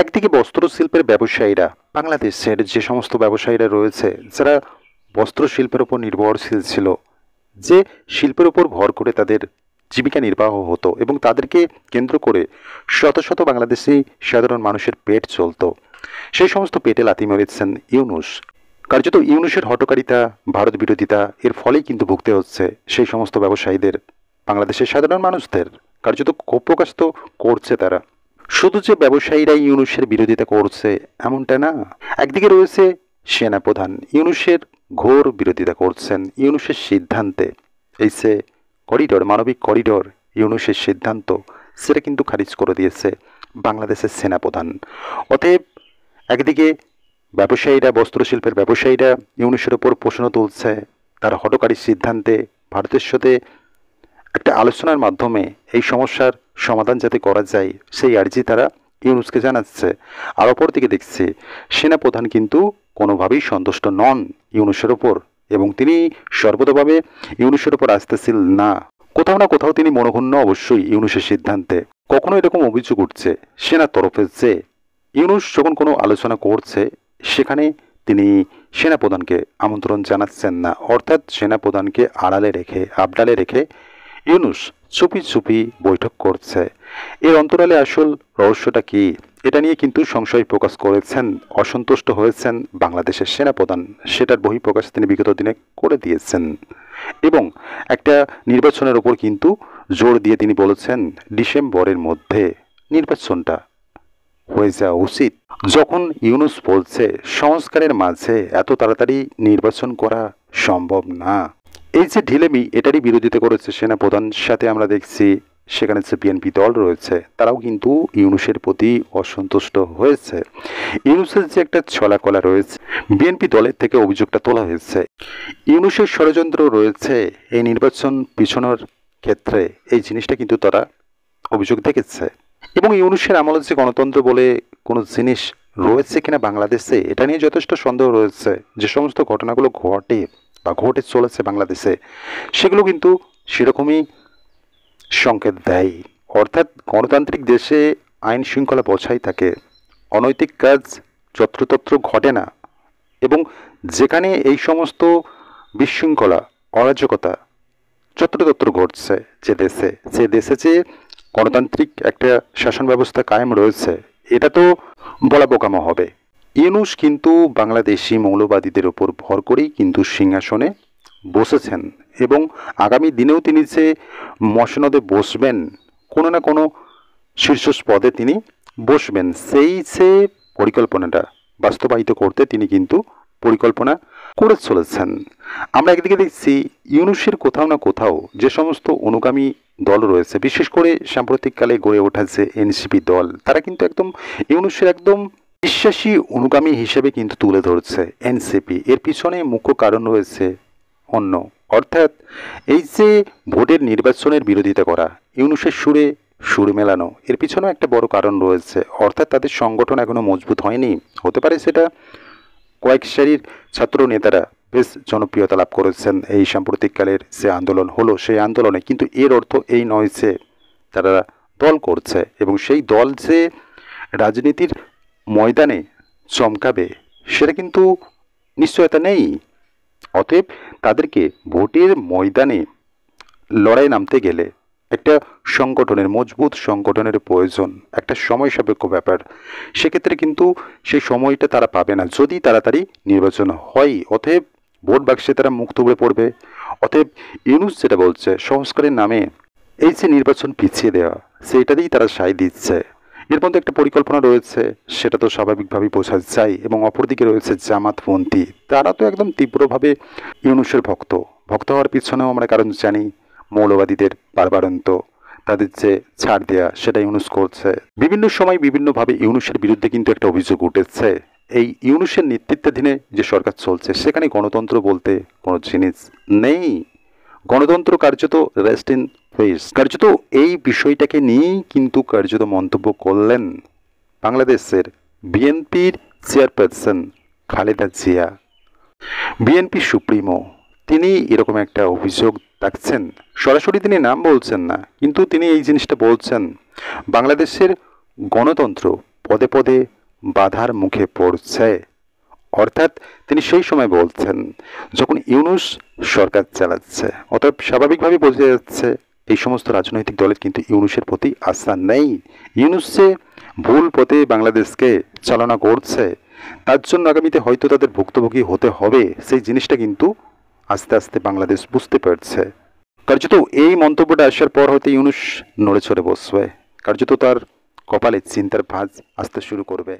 একদিকে বস্ত্রশিল্পের ব্যবসায়ীরা, বাংলাদেশের যে সমস্ত ব্যবসায়ীরা রয়েছে যারা বস্ত্রশিল্পের উপর নির্ভরশীল ছিল, যে শিল্পের উপর ভর করে তাদের জীবিকা নির্বাহ হতো এবং তাদেরকে কেন্দ্র করে শত শত বাংলাদেশি সাধারণ মানুষের পেট চলতো, সেই সমস্ত পেটে লাথি মেরেছেন ইউনূস। কার্যত ইউনূসের হঠকারিতা, ভারত বিরোধিতা এর ফলেই কিন্তু ভুগতে হচ্ছে সেই সমস্ত ব্যবসায়ীদের, বাংলাদেশের সাধারণ মানুষদের। কার্যত ক্ষোভ প্রকাশ তো করছে তারা। শুধু যে ব্যবসায়ীরাই ইউনূসের বিরোধিতা করছে এমনটা না, একদিকে রয়েছে সেনাপ্রধান, ইউনূসের ঘোর বিরোধিতা করছেন ইউনূসের সিদ্ধান্তে। এই যে করিডোর, মানবিক করিডোর, ইউনূসের সিদ্ধান্ত, সেটা কিন্তু খারিজ করে দিয়েছে বাংলাদেশের সেনাপ্রধান। অতএব একদিকে ব্যবসায়ীরা, বস্ত্রশিল্পের ব্যবসায়ীরা ইউনূসের ওপর প্রশ্ন তুলছে তার হঠকারী সিদ্ধান্তে। ভারতের সাথে একটা আলোচনার মাধ্যমে এই সমস্যার সমাধান যাতে করা যায় সেই আর্জি তারা ইউনূসকে জানাচ্ছে। আর অপরদিকে দেখছি সেনাপ্রধান কিন্তু কোনোভাবেই সন্তুষ্ট নন ইউনূসের ওপর, এবং তিনি সর্বতভাবে ইউনূসের ওপর আস্থাশীল না। কোথাও না কোথাও তিনি মনোক্ষুণ্ণ অবশ্যই ইউনূসের সিদ্ধান্তে। কখনো এরকম অভিযোগ উঠছে সেনার তরফে যে ইউনূস যখন কোনো আলোচনা করছে সেখানে তিনি সেনাপ্রধানকে আমন্ত্রণ জানাচ্ছেন না, অর্থাৎ সেনাপ্রধানকে আড়ালে রেখে, আবডালে রেখে ইউনূস চুপি চুপি বৈঠক করছে। এর অন্তরালে আসল রহস্যটা কি, এটা নিয়ে কিন্তু সংশয় প্রকাশ করেছেন, অসন্তুষ্ট হয়েছেন বাংলাদেশের সেনাপ্রধান। সেটার বহিঃপ্রকাশ তিনি বিগত দিনে করে দিয়েছেন এবং একটা নির্বাচনের ওপর কিন্তু জোর দিয়ে তিনি বলেছেন ডিসেম্বরের মধ্যে নির্বাচনটা হয়ে যাওয়া উচিত। যখন ইউনূস বলছে সংস্কারের মাঝে এত তাড়াতাড়ি নির্বাচন করা সম্ভব না, এই যে ঢিলেমি, এটারই বিরোধিতা করেছে সেনাপ্রধান। সাথে আমরা দেখছি সেখানে যে বিএনপি দল রয়েছে তারাও কিন্তু ইউনূসের প্রতি অসন্তুষ্ট হয়েছে। ইউনূসের যে একটা ছলাকলা রয়েছে, বিএনপি দলের থেকে অভিযোগটা তোলা হয়েছে ইউনূসের ষড়যন্ত্র রয়েছে এই নির্বাচন পিছনের ক্ষেত্রে, এই জিনিসটা কিন্তু তারা অভিযোগ দেখেছে। এবং ইউনূসের আমলে যে গণতন্ত্র বলে কোনো জিনিস রয়েছে কিনা বাংলাদেশে, এটা নিয়ে যথেষ্ট সন্দেহ রয়েছে। যে সমস্ত ঘটনাগুলো ঘটে বা ঘটে চলেছে বাংলাদেশে, সেগুলো কিন্তু সেরকমই সংকেত দেয়। অর্থাৎ গণতান্ত্রিক দেশে আইন শৃঙ্খলা বজায় থাকে, অনৈতিক কাজ যত্রতত্র ঘটে না, এবং যেখানে এই সমস্ত বিশৃঙ্খলা, অরাজকতা যত্রতত্র ঘটছে যে দেশে যে গণতান্ত্রিক একটা শাসন ব্যবস্থা কায়েম রয়েছে, এটা তো বলা বোকামো হবে। ইউনূস কিন্তু বাংলাদেশি মৌলবাদীদের ওপর ভর করেই কিন্তু সিংহাসনে বসেছেন এবং আগামী দিনেও তিনি যে মসনদে বসবেন, কোনো না কোনো শীর্ষ পদে তিনি বসবেন, সেই যে পরিকল্পনাটা বাস্তবায়িত করতে তিনি কিন্তু পরিকল্পনা করে চলেছেন। আমরা একদিকে দেখছি ইউনূসের কোথাও না কোথাও যে সমস্ত অনুগামী দল রয়েছে, বিশেষ করে সাম্প্রতিককালে গড়ে ওঠা যে এনসিপি দল, তারা কিন্তু একদম ইউনূসের একদম বিশ্বাসী অনুগামী হিসেবে কিন্তু তুলে ধরছে এনসিপি। এর পিছনে মুখ্য কারণ রয়েছে অন্য, অর্থাৎ এই যে ভোটের নির্বাচনের বিরোধিতা করা, ইউনূসের সুরে সুর মেলানো, এর পিছনেও একটা বড় কারণ রয়েছে। অর্থাৎ তাদের সংগঠন এখনো মজবুত হয়নি। হতে পারে সেটা কয়েক সারির ছাত্র নেতারা বেশ জনপ্রিয়তা লাভ করেছেন এই সাম্প্রতিককালের যে আন্দোলন হলো সেই আন্দোলনে, কিন্তু এর অর্থ এই নয় যে তারা দল করছে এবং সেই দল যে রাজনীতির ময়দানে চমকাবে সেটা কিন্তু নিশ্চয়তা নেই। অতএব তাদেরকে ভোটের ময়দানে লড়াই নামতে গেলে একটা সংগঠনের, মজবুত সংগঠনের প্রয়োজন, একটা সময় সাপেক্ষ ব্যাপার। সেক্ষেত্রে কিন্তু সেই সময়টা তারা পাবে না যদি তাড়াতাড়ি নির্বাচন হয়। অতএব ভোট বাক্সে তারা মুখ থুবড়ে পড়বে। অতএব ইউনূস যেটা বলছে সংস্কারের নামে এই যে নির্বাচন পিছিয়ে দেওয়া, সেইটাতেই তারা সায় দিচ্ছে। এর মধ্যে একটা পরিকল্পনা রয়েছে, সেটা তো স্বাভাবিকভাবেই বোঝা যায়। এবং অপরদিকে রয়েছে জামাতপন্থী, তারা তো একদম তীব্রভাবে ইউনূসের ভক্ত হওয়ার পিছনেও আমরা কারণ জানি। মৌলবাদীদের বারবারন্ত তাদের যে ছাড় দেয়া, সেটা ইউনূস করছে। বিভিন্ন সময় বিভিন্নভাবে ইউনূসের বিরুদ্ধে কিন্তু একটা অভিযোগ উঠেছে, এই ইউনূসের নেতৃত্বাধীনে যে সরকার চলছে সেখানে গণতন্ত্র বলতে কোনো জিনিস নেই। গণতন্ত্র কার্যত রেস্ট ইন পিস। কার্যত এই বিষয়টাকে নিয়েই কিন্তু কার্যত মন্তব্য করলেন বাংলাদেশের বিএনপির chairperson Khaleda Zia. BNP supremo তিনি এরকম একটা অভিযোগ রাখছেন, সরাসরি তিনি নাম বলছেন না, কিন্তু তিনি এই জিনিসটা বলছেন বাংলাদেশের গণতন্ত্র পদে পদে বাধার মুখে পড়ছে। অর্থাৎ তিনি সেই সময় বলছেন যখন ইউনূস সরকার চালাচ্ছে। অতএব স্বাভাবিকভাবেই বোঝা যাচ্ছে এই সমস্ত রাজনৈতিক দলের কিন্তু ইউনূসের প্রতি আস্থা নেই। ইউনূস যে ভুল পথে বাংলাদেশকে চালনা করছে, তার জন্য আগামীতে হয়তো তাদের ভুক্তভোগী হতে হবে, সেই জিনিসটা কিন্তু আস্তে আস্তে বাংলাদেশ বুঝতে পারছে। কার্যত এই মন্তব্যটা আসার পর হয়তো ইউনূস নড়ে চড়ে বসবে, কার্যত তার কপালে চিন্তার ভাঁজ আসতে শুরু করবে।